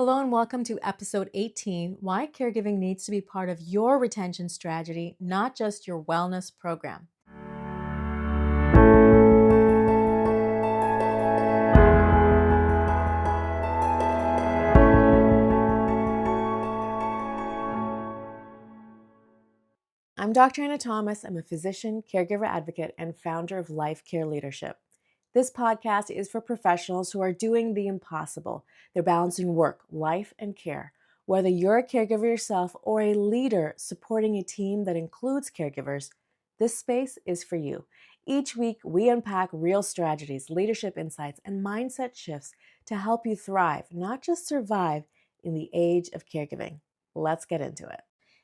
Hello and welcome to episode 18, Why Caregiving Needs to be Part of Your Retention Strategy, Not Just Your Wellness Program. I'm Dr. Anna Thomas. I'm a physician, caregiver advocate, and founder of Life Care Leadership. This podcast is for professionals who are doing the impossible. They're balancing work, life, and care. Whether you're a caregiver yourself or a leader supporting a team that includes caregivers, this space is for you. Each week, we unpack real strategies, leadership insights, and mindset shifts to help you thrive, not just survive, in the age of caregiving. Let's get into it.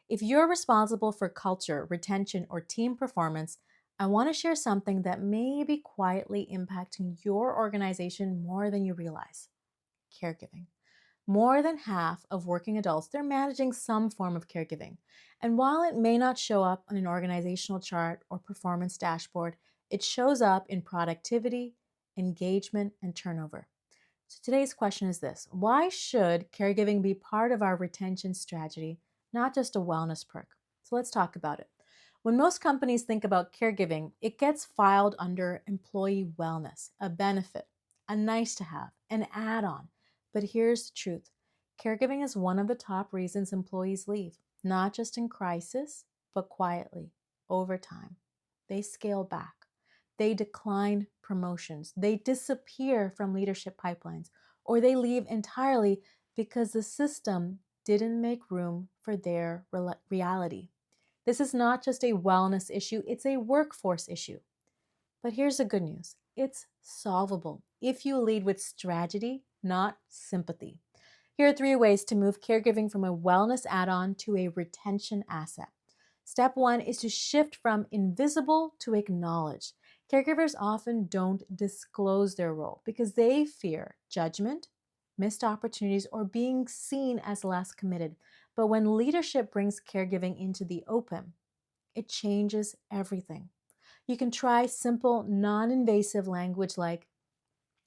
If you're responsible for culture, retention, or team performance, I want to share something that may be quietly impacting your organization more than you realize: caregiving. More than half of working adults, they're managing some form of caregiving. And while it may not show up on an organizational chart or performance dashboard, it shows up in productivity, engagement, and turnover. So today's question is this: why should caregiving be part of our retention strategy, not just a wellness perk? So let's talk about it. When most companies think about caregiving, it gets filed under employee wellness, a benefit, a nice to have, an add on. But here's the truth: caregiving is one of the top reasons employees leave, not just in crisis, but quietly, over time. They scale back. They decline promotions. They disappear from leadership pipelines, or they leave entirely because the system didn't make room for their reality. This is not just a wellness issue, it's a workforce issue. But here's the good news: it's solvable if you lead with strategy, not sympathy. Here are 3 ways to move caregiving from a wellness add on to a retention asset. Step 1 is to shift from invisible to acknowledged. Caregivers often don't disclose their role because they fear judgment, missed opportunities, or being seen as less committed. But when leadership brings caregiving into the open, it changes everything. You can try simple, non invasive language like,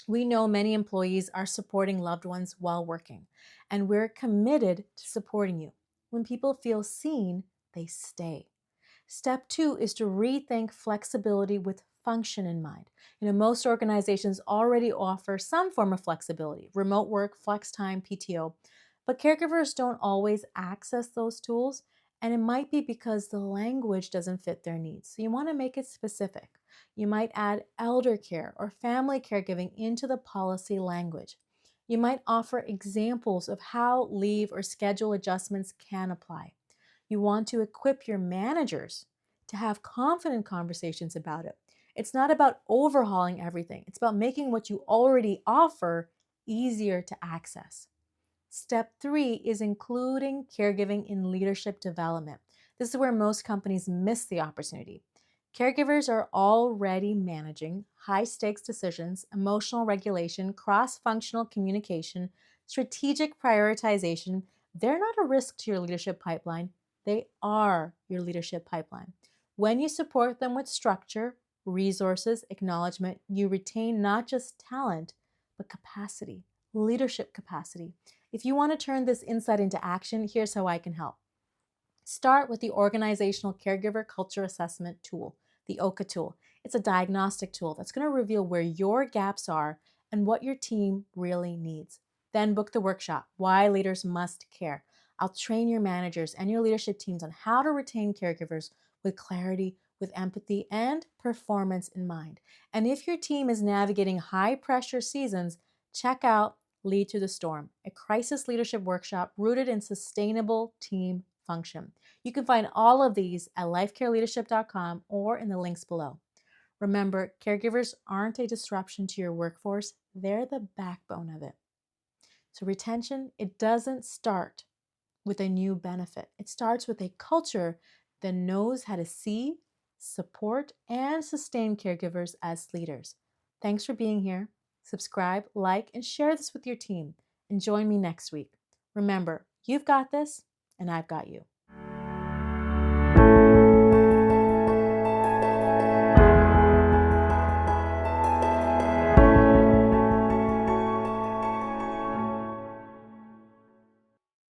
"We know many employees are supporting loved ones while working, and we're committed to supporting you." When people feel seen, they stay. Step 2 is to rethink flexibility with function in mind. Most organizations already offer some form of flexibility: remote work, flex time, PTO. But caregivers don't always access those tools, and it might be because the language doesn't fit their needs. So you want to make it specific. You might add elder care or family caregiving into the policy language. You might offer examples of how leave or schedule adjustments can apply. You want to equip your managers to have confident conversations about it. It's not about overhauling everything, it's about making what you already offer easier to access. Step 3 is including caregiving in leadership development. This is where most companies miss the opportunity. Caregivers are already managing high stakes decisions, emotional regulation, cross functional communication, strategic prioritization. They're not a risk to your leadership pipeline, they are your leadership pipeline. When you support them with structure, resources, acknowledgement, you retain not just talent, but capacity, leadership capacity. If you want to turn this insight into action, here's how I can help. Start with the Organizational Caregiver Culture Assessment tool, the OCA tool. It's a diagnostic tool that's going to reveal where your gaps are and what your team really needs. Then book the workshop, Why Leaders Must Care. I'll train your managers and your leadership teams on how to retain caregivers with clarity, with empathy, and performance in mind. And if your team is navigating high pressure seasons, check out Lead to the Storm, a crisis leadership workshop rooted in sustainable team function. You can find all of these at lifecareleadership.com or in the links below. Remember, caregivers aren't a disruption to your workforce, they're the backbone of it. So retention, it doesn't start with a new benefit. It starts with a culture that knows how to see, support, and sustain caregivers as leaders. Thanks for being here. Subscribe, like, and share this with your team. And join me next week. Remember, you've got this, and I've got you.